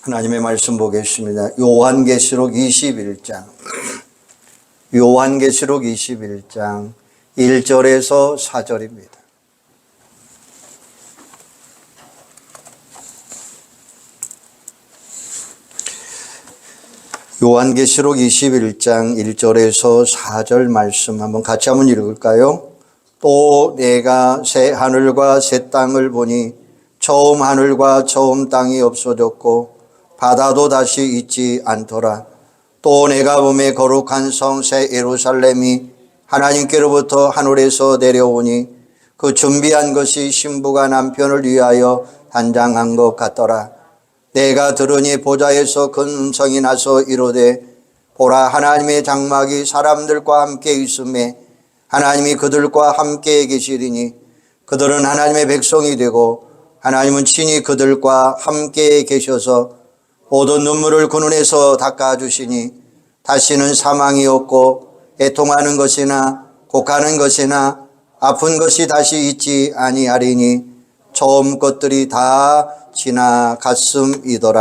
하나님의 말씀 보겠습니다. 요한계시록 21장. 요한계시록 21장 1절에서 4절입니다. 요한계시록 21장 1절에서 4절 말씀 한번 같이 한번 읽을까요? 또 내가 새 하늘과 새 땅을 보니 처음 하늘과 처음 땅이 없어졌고 바다도 다시 있지 않더라. 또 내가 보매 거룩한 성 새 예루살렘이 하나님께로부터 하늘에서 내려오니 그 준비한 것이 신부가 남편을 위하여 단장한 것 같더라. 내가 들으니 보좌에서 큰 음성이 나서 이르되 보라, 하나님의 장막이 사람들과 함께 있음에 하나님이 그들과 함께 계시리니 그들은 하나님의 백성이 되고 하나님은 친히 그들과 함께 계셔서 모든 눈물을 그 눈에서 닦아주시니 다시는 사망이 없고 애통하는 것이나 곡하는 것이나 아픈 것이 다시 있지 아니하리니 처음 것들이 다 지나갔음이더라.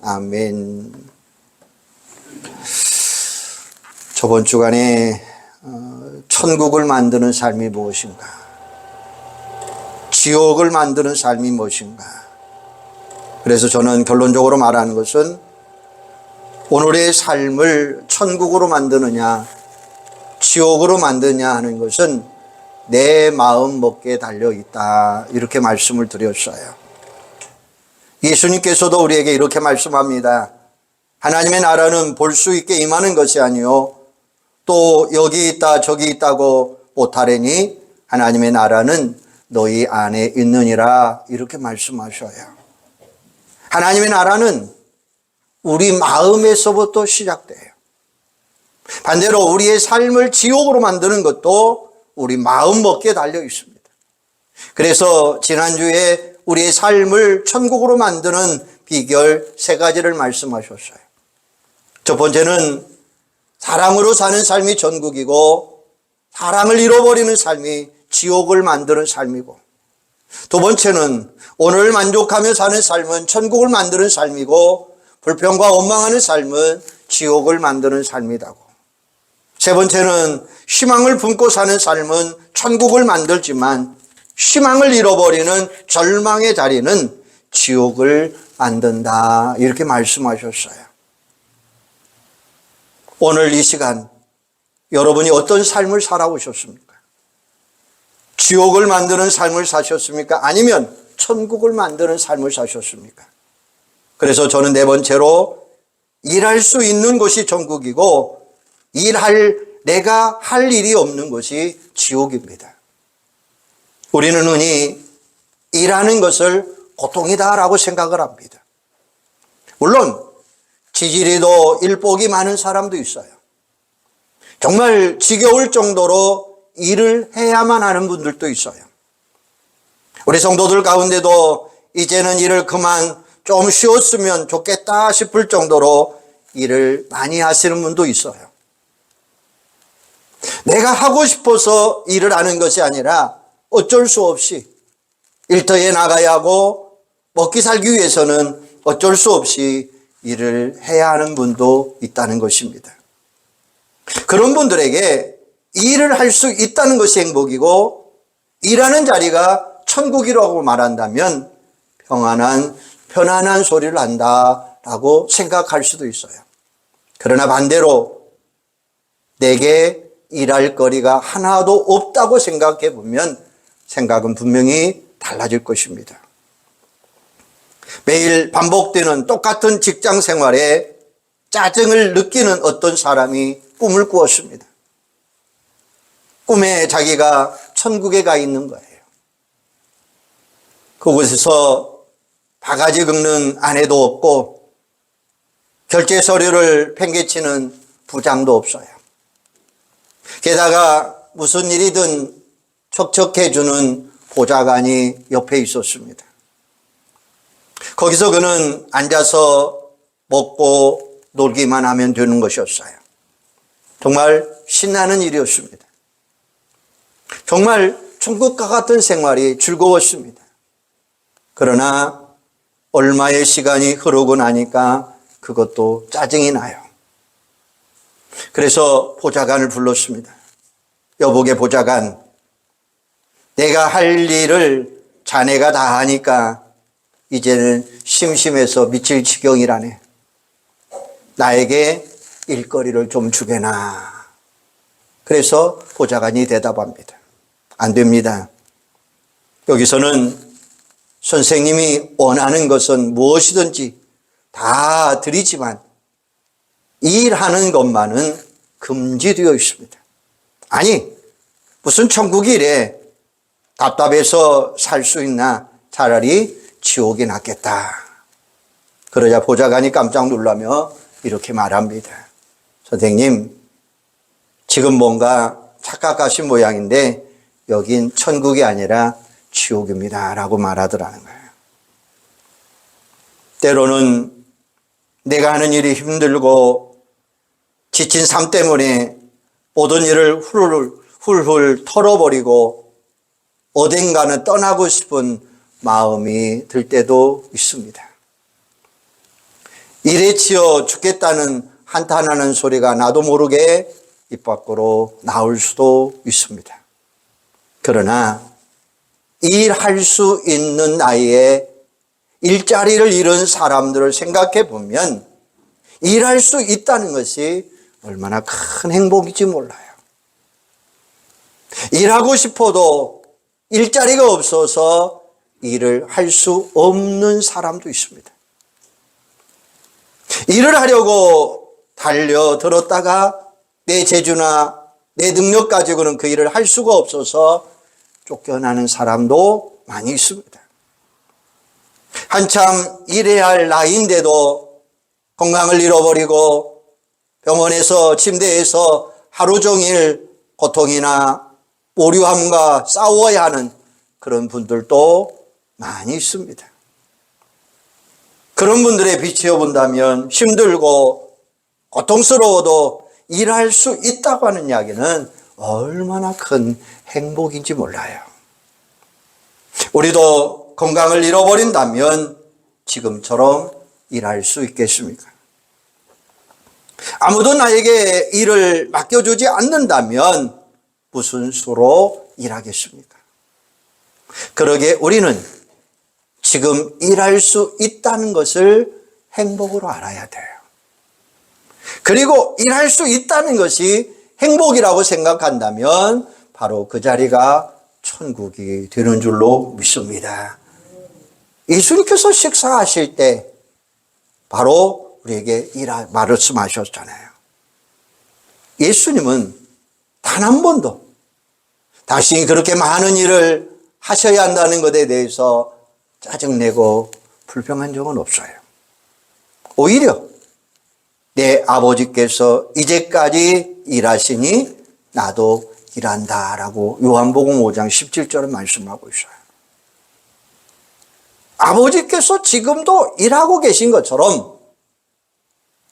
아멘. 저번 주간에 천국을 만드는 삶이 무엇인가, 지옥을 만드는 삶이 무엇인가. 그래서 저는 결론적으로 말하는 것은 오늘의 삶을 천국으로 만드느냐 지옥으로 만드느냐 하는 것은 내 마음 먹기에 달려있다, 이렇게 말씀을 드렸어요. 예수님께서도 우리에게 이렇게 말씀합니다. 하나님의 나라는 볼 수 있게 임하는 것이 아니요 또 여기 있다 저기 있다고 못하려니 하나님의 나라는 너희 안에 있느니라, 이렇게 말씀하셔요. 하나님의 나라는 우리 마음에서부터 시작돼요. 반대로 우리의 삶을 지옥으로 만드는 것도 우리 마음 먹기에 달려 있습니다. 그래서 지난주에 우리의 삶을 천국으로 만드는 비결 3가지를 말씀하셨어요. 첫 번째는 사랑으로 사는 삶이 천국이고 사랑을 잃어버리는 삶이 지옥을 만드는 삶이고, 두 번째는 오늘 만족하며 사는 삶은 천국을 만드는 삶이고 불평과 원망하는 삶은 지옥을 만드는 삶이라고. 세 번째는 희망을 품고 사는 삶은 천국을 만들지만 희망을 잃어버리는 절망의 자리는 지옥을 만든다, 이렇게 말씀하셨어요. 오늘 이 시간 여러분이 어떤 삶을 살아오셨습니까? 지옥을 만드는 삶을 사셨습니까? 아니면 천국을 만드는 삶을 사셨습니까? 그래서 저는 4번째로 일할 수 있는 곳이 천국이고 내가 할 일이 없는 것이 지옥입니다. 우리는 흔히 일하는 것을 고통이다라고 생각을 합니다. 물론 지지리도 일복이 많은 사람도 있어요. 정말 지겨울 정도로 일을 해야만 하는 분들도 있어요. 우리 성도들 가운데도 이제는 일을 그만 좀 쉬었으면 좋겠다 싶을 정도로 일을 많이 하시는 분도 있어요. 내가 하고 싶어서 일을 하는 것이 아니라 어쩔 수 없이 일터에 나가야 하고 먹기 살기 위해서는 어쩔 수 없이 일을 해야 하는 분도 있다는 것입니다. 그런 분들에게 일을 할 수 있다는 것이 행복이고 일하는 자리가 천국이라고 말한다면 편안한 소리를 한다라고 생각할 수도 있어요. 그러나 반대로 내게 일할 거리가 하나도 없다고 생각해 보면 생각은 분명히 달라질 것입니다. 매일 반복되는 똑같은 직장 생활에 짜증을 느끼는 어떤 사람이 꿈을 꾸었습니다. 꿈에 자기가 천국에 가 있는 거예요. 그곳에서 바가지 긁는 아내도 없고 결제 서류를 팽개치는 부장도 없어요. 게다가 무슨 일이든 척척해주는 보좌관이 옆에 있었습니다. 거기서 그는 앉아서 먹고 놀기만 하면 되는 것이었어요. 정말 신나는 일이었습니다. 정말 천국과 같은 생활이 즐거웠습니다. 그러나 얼마의 시간이 흐르고 나니까 그것도 짜증이 나요. 그래서 보좌관을 불렀습니다. 여복의 보좌관, 내가 할 일을 자네가 다 하니까 이제는 심심해서 미칠 지경이라네. 나에게 일거리를 좀 주게나. 그래서 보좌관이 대답합니다. 안 됩니다. 여기서는 선생님이 원하는 것은 무엇이든지 다 드리지만 일하는 것만은 금지되어 있습니다. 아니, 무슨 천국이 이래 답답해서 살 수 있나? 차라리 지옥이 낫겠다. 그러자 보좌관이 깜짝 놀라며 이렇게 말합니다. 선생님, 지금 뭔가 착각하신 모양인데 여긴 천국이 아니라 지옥입니다 라고 말하더라는 거예요. 때로는 내가 하는 일이 힘들고 지친 삶 때문에 모든 일을 훌훌 털어버리고 어딘가는 떠나고 싶은 마음이 들 때도 있습니다. 일에 치여 죽겠다는 한탄하는 소리가 나도 모르게 입 밖으로 나올 수도 있습니다. 그러나 일할 수 있는 나이에 일자리를 잃은 사람들을 생각해 보면 일할 수 있다는 것이 얼마나 큰 행복인지 몰라요. 일하고 싶어도 일자리가 없어서 일을 할 수 없는 사람도 있습니다. 일을 하려고 달려들었다가 내 재주나 내 능력 가지고는 그 일을 할 수가 없어서 쫓겨나는 사람도 많이 있습니다. 한참 일해야 할 나이인데도 건강을 잃어버리고 병원에서 침대에서 하루 종일 고통이나 오류함과 싸워야 하는 그런 분들도 많이 있습니다. 그런 분들의 비추어 본다면 힘들고 고통스러워도 일할 수 있다고 하는 이야기는 얼마나 큰 행복인지 몰라요. 우리도 건강을 잃어버린다면 지금처럼 일할 수 있겠습니까? 아무도 나에게 일을 맡겨주지 않는다면 무슨 수로 일하겠습니까? 그러게 우리는 지금 일할 수 있다는 것을 행복으로 알아야 돼요. 그리고 일할 수 있다는 것이 행복이라고 생각한다면 바로 그 자리가 천국이 되는 줄로 믿습니다. 예수님께서 식사하실 때 바로 우리에게 말씀하셨잖아요. 예수님은 단 한 번도 당신이 그렇게 많은 일을 하셔야 한다는 것에 대해서 짜증내고 불평한 적은 없어요. 오히려 내 아버지께서 이제까지 일하시니 나도 일한다라고 요한복음 5장 17절에 말씀하고 있어요. 아버지께서 지금도 일하고 계신 것처럼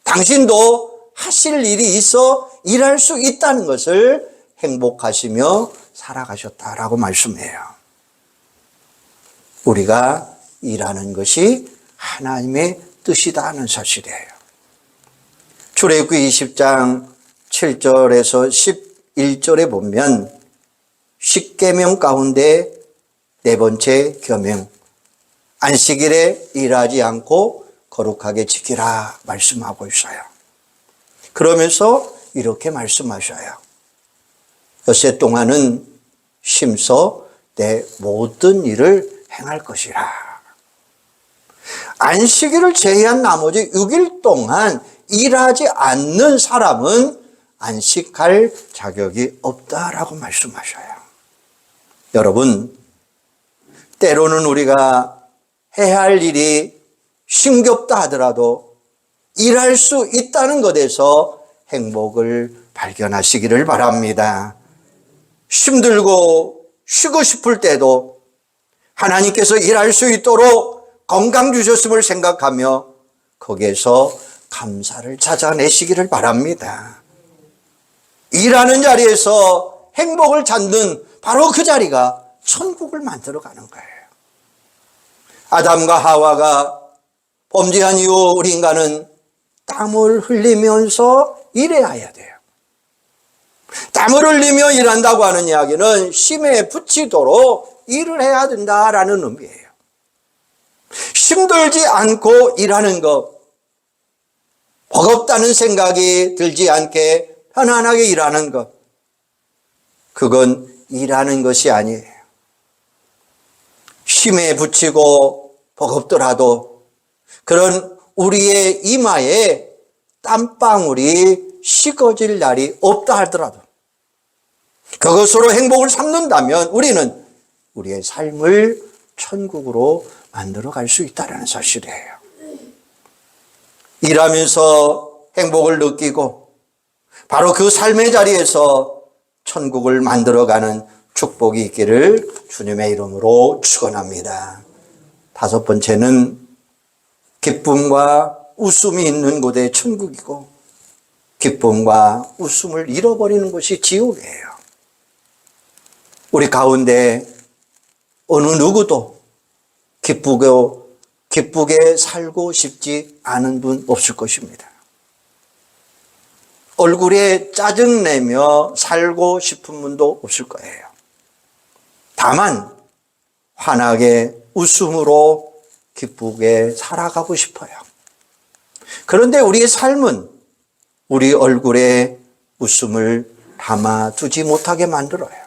당신도 하실 일이 있어 일할 수 있다는 것을 행복하시며 살아가셨다라고 말씀해요. 우리가 일하는 것이 하나님의 뜻이다 하는 사실이에요. 출애굽기 20장 7절에서 11절에 보면 십계명 가운데 네 번째 계명, 안식일에 일하지 않고 거룩하게 지키라 말씀하고 있어요. 그러면서 이렇게 말씀하셔요. 엿새 동안은 심서 내 모든 일을 행할 것이라. 안식일을 제외한 나머지 6일 동안 일하지 않는 사람은 안식할 자격이 없다라고 말씀하셔요. 여러분, 때로는 우리가 해야 할 일이 힘겹다 하더라도 일할 수 있다는 것에서 행복을 발견하시기를 바랍니다. 힘들고 쉬고 싶을 때도 하나님께서 일할 수 있도록 건강 주셨음을 생각하며 거기에서 감사를 찾아내시기를 바랍니다. 일하는 자리에서 행복을 찾는 바로 그 자리가 천국을 만들어가는 거예요. 아담과 하와가 범죄한 이후 우리 인간은 땀을 흘리면서 일해야 돼요. 땀을 흘리며 일한다고 하는 이야기는 쉼에 붙이도록 일을 해야 된다라는 의미예요. 힘들지 않고 일하는 것, 버겁다는 생각이 들지 않게 편안하게 일하는 것, 그건 일하는 것이 아니에요. 쉼에 붙이고 버겁더라도 그런 우리의 이마에 땀방울이 식어질 날이 없다 하더라도 그것으로 행복을 삼는다면 우리는 우리의 삶을 천국으로 만들어 갈 수 있다는 사실이에요. 일하면서 행복을 느끼고 바로 그 삶의 자리에서 천국을 만들어가는 축복이 있기를 주님의 이름으로 축원합니다. 다섯 번째는 기쁨과 웃음이 있는 곳에 천국이고 기쁨과 웃음을 잃어버리는 곳이 지옥이에요. 우리 가운데 어느 누구도 기쁘게 살고 싶지 않은 분 없을 것입니다. 얼굴에 짜증내며 살고 싶은 분도 없을 거예요. 다만 환하게 웃음으로 기쁘게 살아가고 싶어요. 그런데 우리의 삶은 우리 얼굴에 웃음을 담아두지 못하게 만들어요.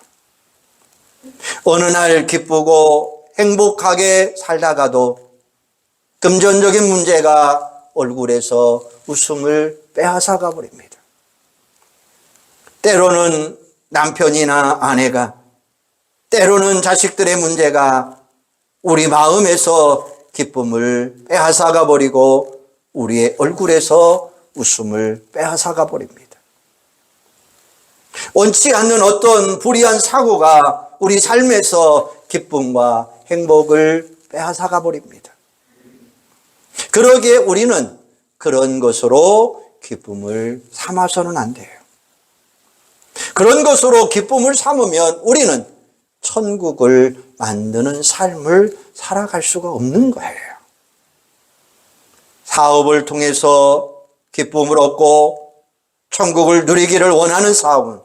어느 날 기쁘고 행복하게 살다가도 금전적인 문제가 얼굴에서 웃음을 빼앗아가 버립니다. 때로는 남편이나 아내가, 때로는 자식들의 문제가 우리 마음에서 기쁨을 빼앗아가 버리고 우리의 얼굴에서 웃음을 빼앗아가 버립니다. 원치 않는 어떤 불의한 사고가 우리 삶에서 기쁨과 행복을 빼앗아가 버립니다. 그러기에 우리는 그런 것으로 기쁨을 삼아서는 안 돼요. 그런 것으로 기쁨을 삼으면 우리는 천국을 만드는 삶을 살아갈 수가 없는 거예요. 사업을 통해서 기쁨을 얻고 천국을 누리기를 원하는 사업은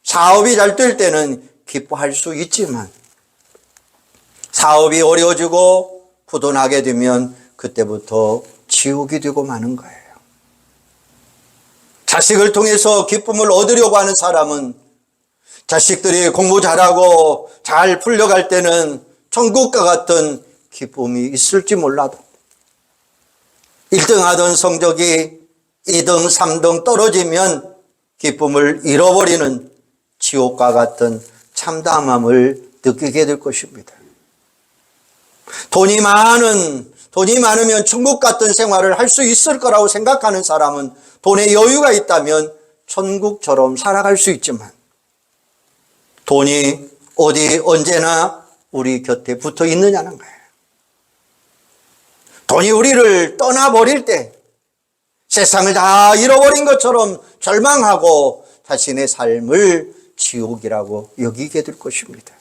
사업이 잘 될 때는 기뻐할 수 있지만 사업이 어려워지고 부도나게 되면 그때부터 지옥이 되고 마는 거예요. 자식을 통해서 기쁨을 얻으려고 하는 사람은 자식들이 공부 잘하고 잘 풀려갈 때는 천국과 같은 기쁨이 있을지 몰라도 1등 하던 성적이 2등, 3등 떨어지면 기쁨을 잃어버리는 지옥과 같은 참담함을 느끼게 될 것입니다. 돈이 많으면 천국 같은 생활을 할 수 있을 거라고 생각하는 사람은 돈에 여유가 있다면 천국처럼 살아갈 수 있지만 돈이 어디 언제나 우리 곁에 붙어 있느냐는 거예요. 돈이 우리를 떠나버릴 때 세상을 다 잃어버린 것처럼 절망하고 자신의 삶을 지옥이라고 여기게 될 것입니다.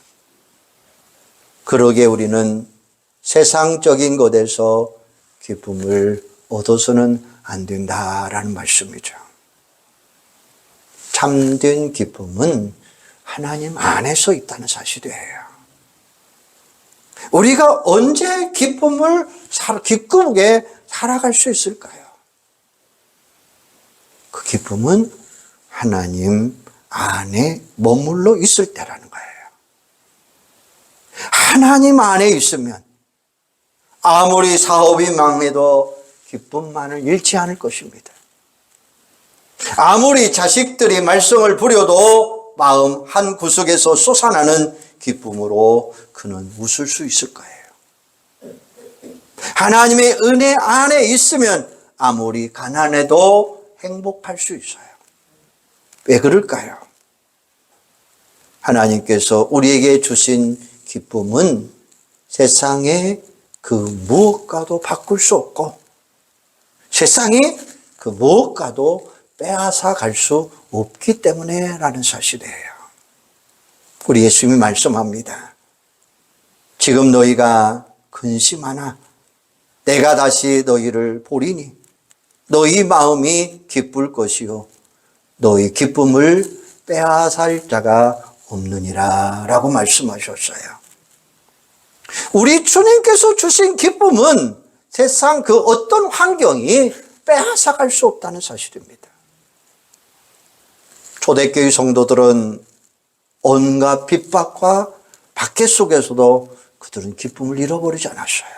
그러기에 우리는 세상적인 것에서 기쁨을 얻어서는 안 된다라는 말씀이죠. 참된 기쁨은 하나님 안에서 있다는 사실이에요. 우리가 언제 기쁘게 살아갈 수 있을까요? 그 기쁨은 하나님 안에 머물러 있을 때라는 거예요. 하나님 안에 있으면 아무리 사업이 망해도 기쁨만을 잃지 않을 것입니다. 아무리 자식들이 말썽을 부려도 마음 한 구석에서 솟아나는 기쁨으로 그는 웃을 수 있을 거예요. 하나님의 은혜 안에 있으면 아무리 가난해도 행복할 수 있어요. 왜 그럴까요? 하나님께서 우리에게 주신 기쁨은 세상의 그 무엇과도 바꿀 수 없고 세상이 그 무엇과도 빼앗아 갈 수 없기 때문에 라는 사실이에요. 우리 예수님이 말씀합니다. 지금 너희가 근심하나 내가 다시 너희를 보리니 너희 마음이 기쁠 것이요 너희 기쁨을 빼앗을 자가 없느니라 라고 말씀하셨어요. 우리 주님께서 주신 기쁨은 세상 그 어떤 환경이 빼앗아갈 수 없다는 사실입니다. 초대교회 성도들은 온갖 핍박과 박해 속에서도 그들은 기쁨을 잃어버리지 않았어요.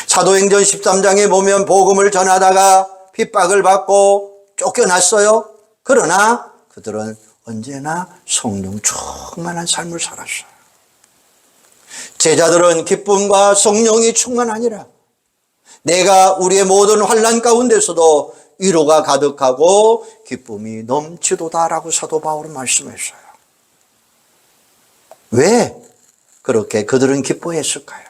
사도행전 13장에 보면 복음을 전하다가 핍박을 받고 쫓겨났어요. 그러나 그들은 언제나 성령 충만한 삶을 살았어요. 제자들은 기쁨과 성령이 충만하니라 내가 우리의 모든 환난 가운데서도 위로가 가득하고 기쁨이 넘치도다라고 사도 바울은 말씀했어요. 왜 그렇게 그들은 기뻐했을까요?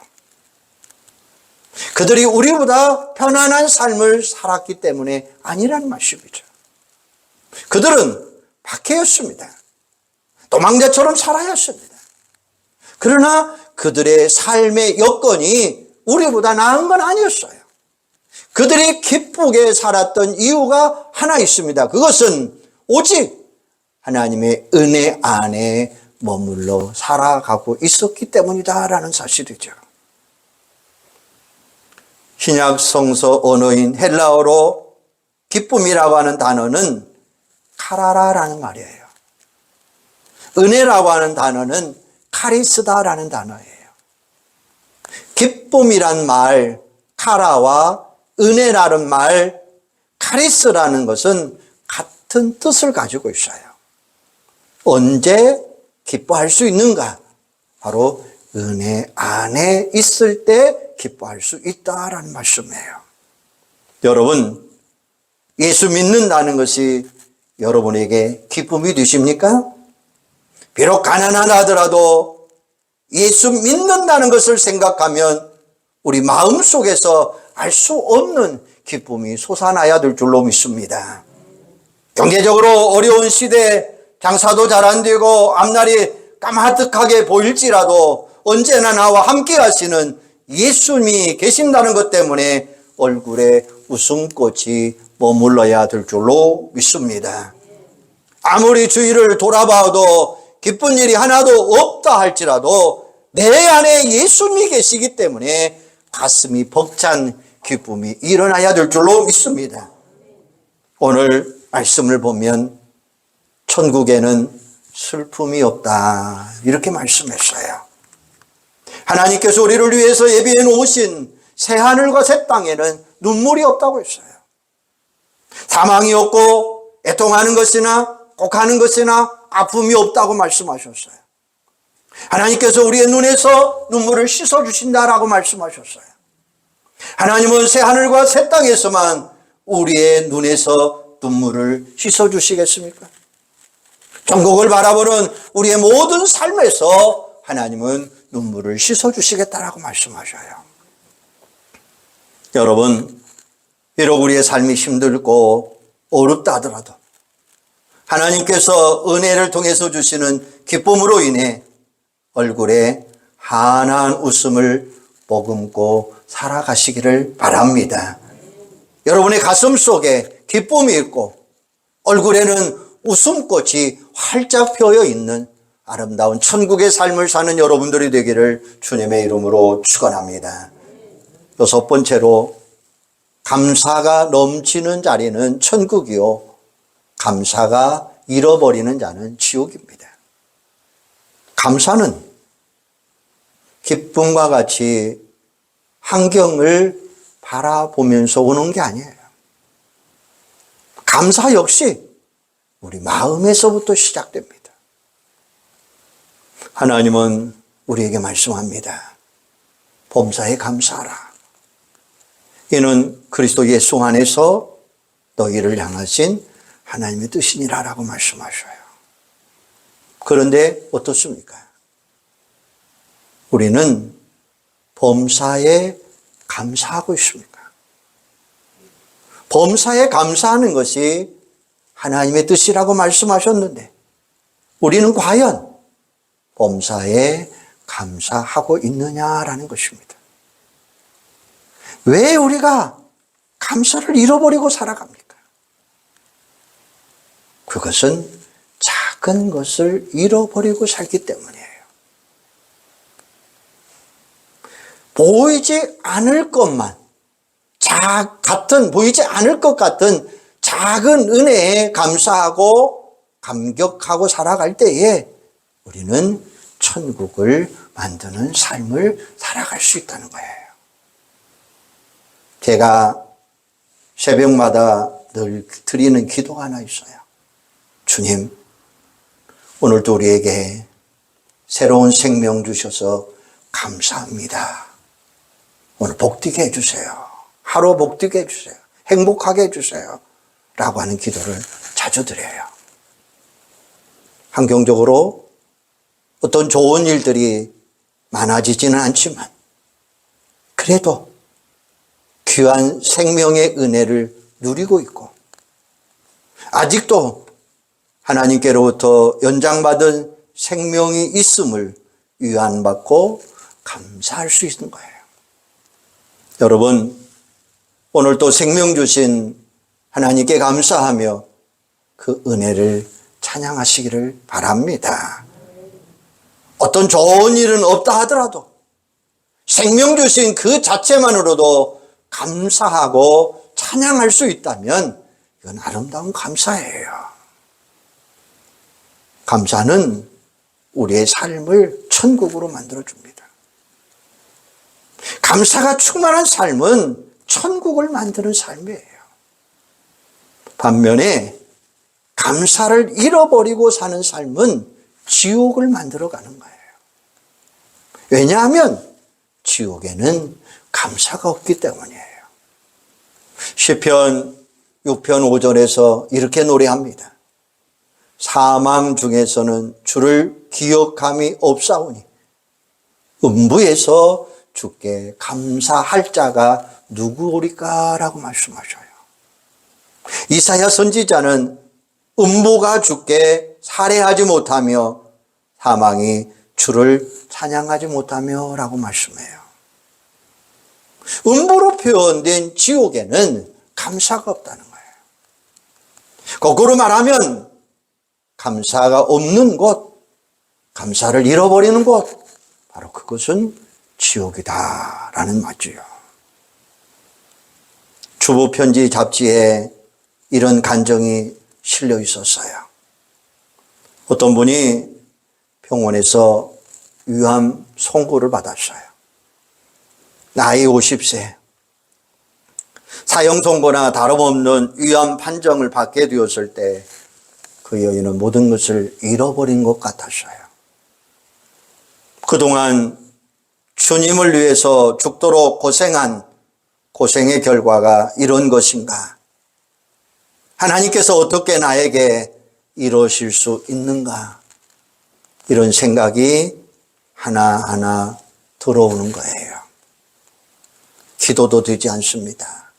그들이 우리보다 편안한 삶을 살았기 때문에 아니라는 말씀이죠. 그들은 박해였습니다. 도망자처럼 살아야 했습니다. 그러나 그들의 삶의 여건이 우리보다 나은 건 아니었어요. 그들이 기쁘게 살았던 이유가 하나 있습니다. 그것은 오직 하나님의 은혜 안에 머물러 살아가고 있었기 때문이다라는 사실이죠. 신약 성서 언어인 헬라어로 기쁨이라고 하는 단어는 카라라라는 말이에요. 은혜라고 하는 단어는 카리스다라는 단어예요. 기쁨이란 말, 카라와 은혜라는 말, 카리스라는 것은 같은 뜻을 가지고 있어요. 언제 기뻐할 수 있는가? 바로 은혜 안에 있을 때 기뻐할 수 있다라는 말씀이에요. 여러분, 예수 믿는다는 것이 여러분에게 기쁨이 되십니까? 비록 가난하다 하더라도 예수 믿는다는 것을 생각하면 우리 마음속에서 알 수 없는 기쁨이 솟아나야 될 줄로 믿습니다. 경제적으로 어려운 시대 장사도 잘 안 되고 앞날이 까마득하게 보일지라도 언제나 나와 함께 하시는 예수님이 계신다는 것 때문에 얼굴에 웃음꽃이 머물러야 될 줄로 믿습니다. 아무리 주위를 돌아봐도 기쁜 일이 하나도 없다 할지라도 내 안에 예수님이 계시기 때문에 가슴이 벅찬 기쁨이 일어나야 될 줄로 믿습니다. 오늘 말씀을 보면 천국에는 슬픔이 없다 이렇게 말씀했어요. 하나님께서 우리를 위해서 예비해 놓으신 새하늘과 새 땅에는 눈물이 없다고 했어요. 사망이 없고 애통하는 것이나 곡하는 것이나 아픔이 없다고 말씀하셨어요. 하나님께서 우리의 눈에서 눈물을 씻어주신다라고 말씀하셨어요. 하나님은 새하늘과 새 땅에서만 우리의 눈에서 눈물을 씻어주시겠습니까? 천국을 바라보는 우리의 모든 삶에서 하나님은 눈물을 씻어주시겠다라고 말씀하셔요. 여러분, 비록 우리의 삶이 힘들고 어렵다 하더라도 하나님께서 은혜를 통해서 주시는 기쁨으로 인해 얼굴에 환한 웃음을 머금고 살아가시기를 바랍니다. 여러분의 가슴 속에 기쁨이 있고 얼굴에는 웃음꽃이 활짝 펴여 있는 아름다운 천국의 삶을 사는 여러분들이 되기를 주님의 이름으로 축원합니다. 여섯 번째로, 감사가 넘치는 자리는 천국이요 감사가 잃어버리는 자는 지옥입니다. 감사는 기쁨과 같이 환경을 바라보면서 오는 게 아니에요. 감사 역시 우리 마음에서부터 시작됩니다. 하나님은 우리에게 말씀합니다. 범사에 감사하라. 이는 그리스도 예수 안에서 너희를 향하신 하나님의 뜻이니라라고 말씀하셔요. 그런데 어떻습니까? 우리는 범사에 감사하고 있습니까? 범사에 감사하는 것이 하나님의 뜻이라고 말씀하셨는데 우리는 과연 범사에 감사하고 있느냐라는 것입니다. 왜 우리가 감사를 잃어버리고 살아갑니까? 그것은 작은 것을 잃어버리고 살기 때문이에요. 보이지 않을 것만, 보이지 않을 것 같은 작은 은혜에 감사하고 감격하고 살아갈 때에 우리는 천국을 만드는 삶을 살아갈 수 있다는 거예요. 제가 새벽마다 늘 드리는 기도가 하나 있어요. 주님, 오늘도 우리에게 새로운 생명 주셔서 감사합니다. 오늘 복되게 해주세요. 하루 복되게 해주세요. 행복하게 해주세요. 라고 하는 기도를 자주 드려요. 환경적으로 어떤 좋은 일들이 많아지지는 않지만 그래도 귀한 생명의 은혜를 누리고 있고 아직도 하나님께로부터 연장받은 생명이 있음을 위안받고 감사할 수 있는 거예요. 여러분, 오늘 또 생명 주신 하나님께 감사하며 그 은혜를 찬양하시기를 바랍니다. 어떤 좋은 일은 없다 하더라도 생명 주신 그 자체만으로도 감사하고 찬양할 수 있다면 이건 아름다운 감사예요. 감사는 우리의 삶을 천국으로 만들어줍니다. 감사가 충만한 삶은 천국을 만드는 삶이에요. 반면에 감사를 잃어버리고 사는 삶은 지옥을 만들어가는 거예요. 왜냐하면 지옥에는 감사가 없기 때문이에요. 시편 6편 5절에서 이렇게 노래합니다. 사망 중에서는 주를 기억함이 없사오니 음부에서 주께 감사할 자가 누구오리까? 라고 말씀하셔요. 이사야 선지자는 음부가 주께 살해하지 못하며 사망이 주를 찬양하지 못하며 라고 말씀해요. 음부로 표현된 지옥에는 감사가 없다는 거예요. 거꾸로 말하면 감사가 없는 곳, 감사를 잃어버리는 곳, 바로 그것은 지옥이다라는 말이죠. 주부편지 잡지에 이런 간정이 실려 있었어요. 어떤 분이 병원에서 위암 선고를 받았어요. 나이 50세. 사형 선고나 다름없는 위암 판정을 받게 되었을 때 그 여인은 모든 것을 잃어버린 것 같았어요. 그동안 주님을 위해서 죽도록 고생한 고생의 결과가 이런 것인가? 하나님께서 어떻게 나에게 이러실 수 있는가? 이런 생각이 하나하나 들어오는 거예요. 기도도 되지 않습니다.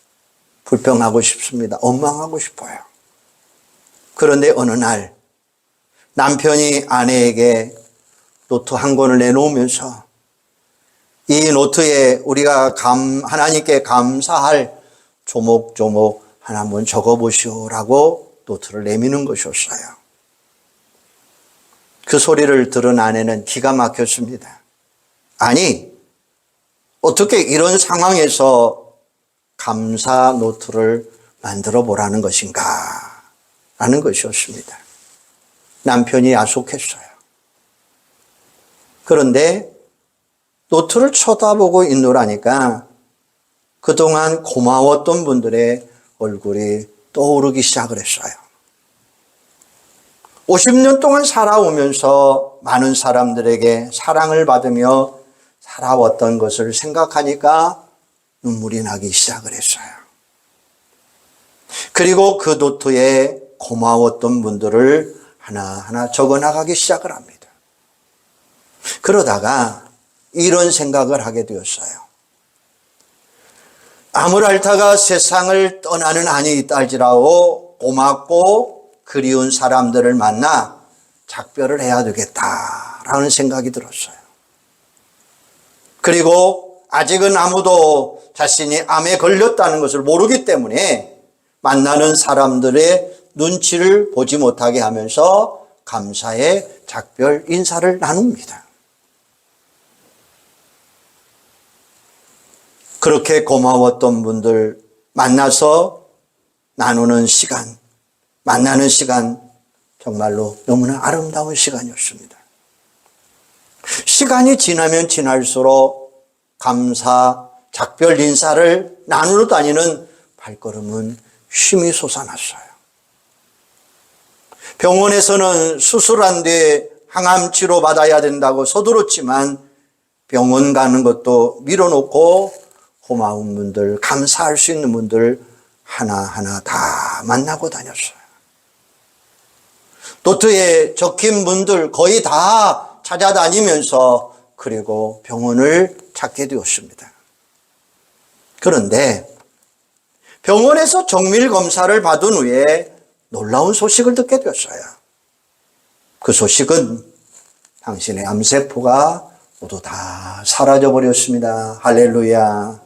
불평하고 싶습니다. 원망하고 싶어요. 그런데 어느 날 남편이 아내에게 노트 한 권을 내놓으면서 이 노트에 우리가 하나님께 감사할 조목조목 하나 한번 적어보시오라고 노트를 내미는 것이었어요. 그 소리를 들은 아내는 기가 막혔습니다. 아니, 어떻게 이런 상황에서 감사 노트를 만들어 보라는 것인가 라는 것이었습니다. 남편이 야속했어요. 그런데 노트를 쳐다보고 있노라니까 그동안 고마웠던 분들의 얼굴이 떠오르기 시작을 했어요. 50년 동안 살아오면서 많은 사람들에게 사랑을 받으며 살아왔던 것을 생각하니까 눈물이 나기 시작을 했어요. 그리고 그 노트에 고마웠던 분들을 하나하나 적어나가기 시작을 합니다. 그러다가 이런 생각을 하게 되었어요. 아무랄타가 세상을 떠나는 한이 있달지라도 고맙고 그리운 사람들을 만나 작별을 해야 되겠다라는 생각이 들었어요. 그리고 아직은 아무도 자신이 암에 걸렸다는 것을 모르기 때문에 만나는 사람들의 눈치를 보지 못하게 하면서 감사의 작별 인사를 나눕니다. 그렇게 고마웠던 분들 만나서 나누는 시간, 만나는 시간 정말로 너무나 아름다운 시간이었습니다. 시간이 지나면 지날수록 감사, 작별 인사를 나누러 다니는 발걸음은 쉼이 솟아났어요. 병원에서는 수술한 뒤에 항암 치료 받아야 된다고 서둘렀지만 병원 가는 것도 밀어놓고 고마운 분들, 감사할 수 있는 분들 하나하나 다 만나고 다녔어요. 노트에 적힌 분들 거의 다 찾아다니면서 그리고 병원을 찾게 되었습니다. 그런데 병원에서 정밀 검사를 받은 후에 놀라운 소식을 듣게 되었어요. 그 소식은 당신의 암세포가 모두 다 사라져 버렸습니다. 할렐루야.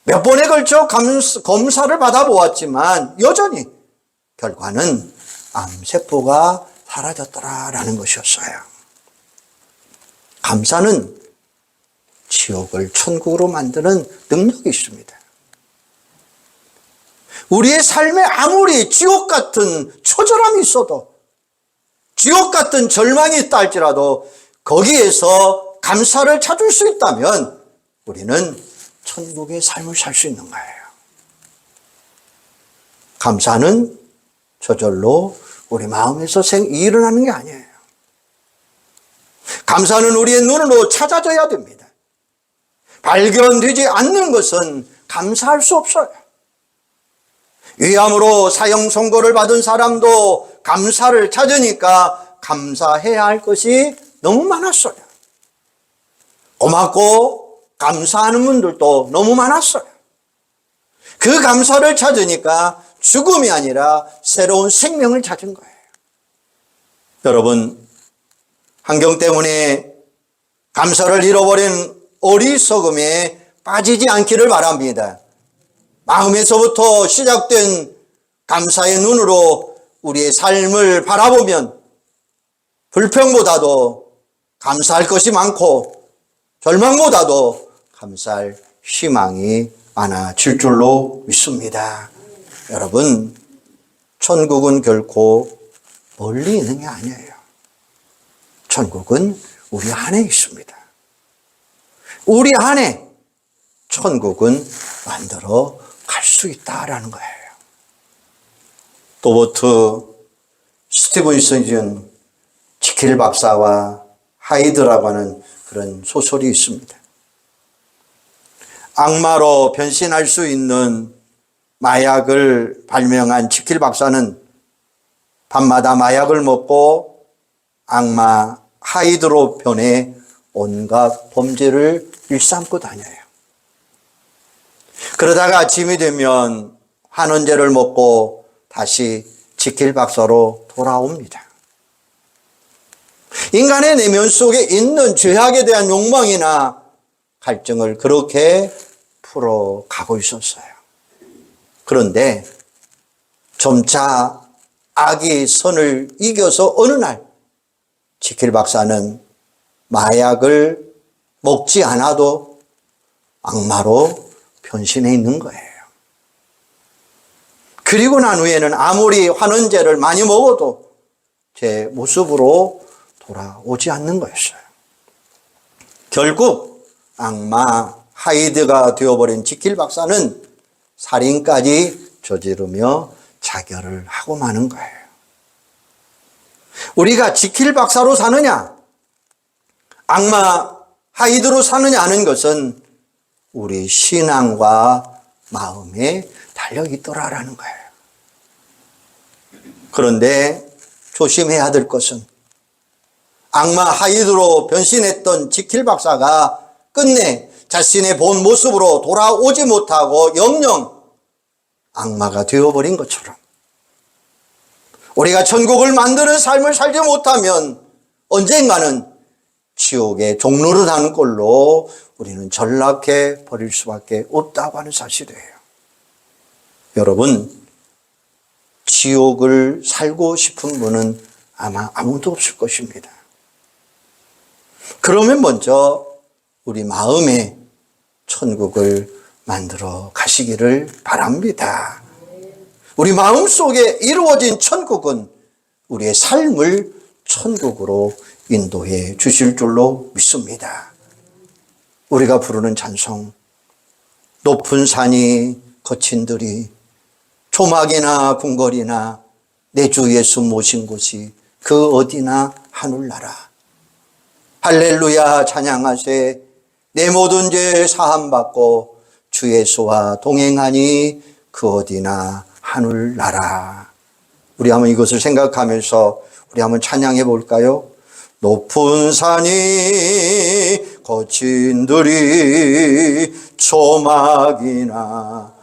몇 번에 걸쳐 검사를 받아보았지만 여전히 결과는 암세포가 사라졌더라라는 것이었어요. 감사는 지옥을 천국으로 만드는 능력이 있습니다. 우리의 삶에 아무리 지옥 같은 처절함이 있어도, 지옥 같은 절망이 있다 할지라도 거기에서 감사를 찾을 수 있다면 우리는 천국의 삶을 살 수 있는 거예요. 감사는 저절로 우리 마음에서 일어나는 게 아니에요. 감사는 우리의 눈으로 찾아져야 됩니다. 발견되지 않는 것은 감사할 수 없어요. 위암으로 사형 선고를 받은 사람도 감사를 찾으니까 감사해야 할 것이 너무 많았어요. 고맙고 감사하는 분들도 너무 많았어요. 그 감사를 찾으니까 죽음이 아니라 새로운 생명을 찾은 거예요. 여러분, 환경 때문에 감사를 잃어버린 어리석음에 빠지지 않기를 바랍니다. 마음에서부터 시작된 감사의 눈으로 우리의 삶을 바라보면 불평보다도 감사할 것이 많고 절망보다도 감사할 희망이 많아질 줄로 믿습니다. 여러분, 천국은 결코 멀리 있는 게 아니에요. 천국은 우리 안에 있습니다. 우리 안에 천국은 만들어 갈 수 있다라는 거예요. 로버트 스티븐슨이 지은 지킬 박사와 하이드라고 하는 그런 소설이 있습니다. 악마로 변신할 수 있는 마약을 발명한 지킬 박사는 밤마다 마약을 먹고 악마 하이드로 변해 온갖 범죄를 일삼고 다녀요. 그러다가 아침이 되면 환원제를 먹고 다시 지킬 박사로 돌아옵니다. 인간의 내면 속에 있는 죄악에 대한 욕망이나 갈증을 그렇게 풀어가고 있었어요. 그런데 점차 악이 선을 이겨서 어느 날 지킬 박사는 마약을 먹지 않아도 악마로 변신해 있는 거예요. 그리고 난 후에는 아무리 환원제를 많이 먹어도 제 모습으로 돌아오지 않는 거였어요. 결국 악마 하이드가 되어버린 지킬 박사는 살인까지 저지르며 자결을 하고 마는 거예요. 우리가 지킬 박사로 사느냐, 악마 하이드로 사느냐 하는 것은 우리 신앙과 마음에 달려있더라라는 거예요. 그런데 조심해야 될 것은 악마 하이드로 변신했던 지킬 박사가 끝내 자신의 본 모습으로 돌아오지 못하고 영영 악마가 되어버린 것처럼 우리가 천국을 만드는 삶을 살지 못하면 언젠가는 지옥의 종로를 하는 꼴로 우리는 전락해 버릴 수밖에 없다고 하는 사실이에요. 여러분, 지옥을 살고 싶은 분은 아마 아무도 없을 것입니다. 그러면 먼저 우리 마음에 천국을 만들어 가시기를 바랍니다. 우리 마음속에 이루어진 천국은 우리의 삶을 천국으로 인도해 주실 줄로 믿습니다. 우리가 부르는 찬송, 높은 산이 거친 들이 조막이나 궁궐이나 내 주 예수 모신 곳이 그 어디나 하늘나라. 할렐루야 찬양하세. 내 모든 죄 사함받고 주 예수와 동행하니 그 어디나 하늘나라. 우리 한번 이것을 생각하면서 우리 한번 찬양해 볼까요? 높은 산이 거친 들이 조막이나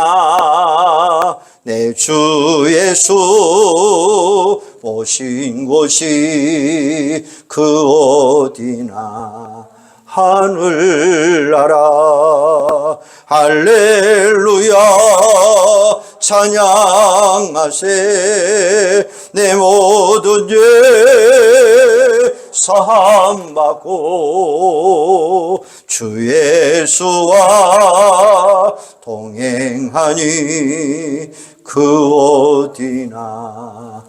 궁궐이나 내 주 예수 오신 곳이 그 어디나 하늘나라. 할렐루야 찬양하세. 내 모든 죄 사함받고 주 예수와 동행하니 그 어디나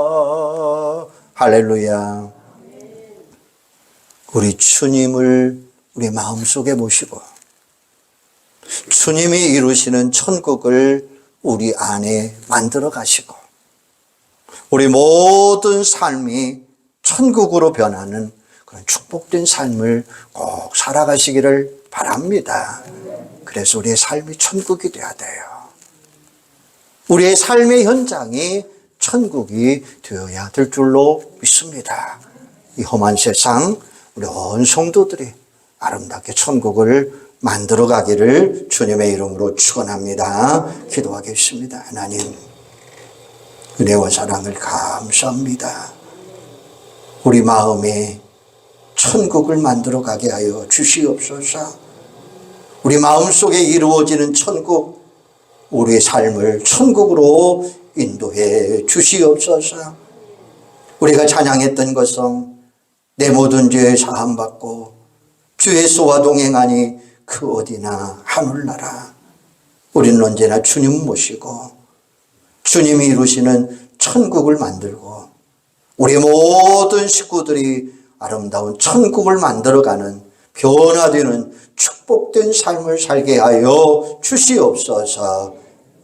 하늘나라. 할렐루야. 우리 주님을 우리 마음속에 모시고 주님이 이루시는 천국을 우리 안에 만들어 가시고 우리 모든 삶이 천국으로 변하는 그런 축복된 삶을 꼭 살아가시기를 바랍니다. 그래서 우리의 삶이 천국이 되어야 돼요. 우리의 삶의 현장이 천국이 되어야 될 줄로 믿습니다. 이 험한 세상 우리 온 성도들이 아름답게 천국을 만들어 가기를 주님의 이름으로 축원합니다. 기도하겠습니다. 하나님, 은혜와 사랑을 감사합니다. 우리 마음에 천국을 만들어 가게 하여 주시옵소서. 우리 마음속에 이루어지는 천국, 우리의 삶을 천국으로 인도해 주시옵소서. 우리가 찬양했던 것은 내 모든 죄 사함받고 주 예수와 동행하니 그 어디나 하늘나라. 우리는 언제나 주님 모시고 주님이 이루시는 천국을 만들고 우리 모든 식구들이 아름다운 천국을 만들어가는 변화되는 축복된 삶을 살게 하여 주시옵소서.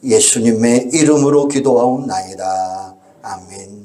예수님의 이름으로 기도하옵나이다. 아멘.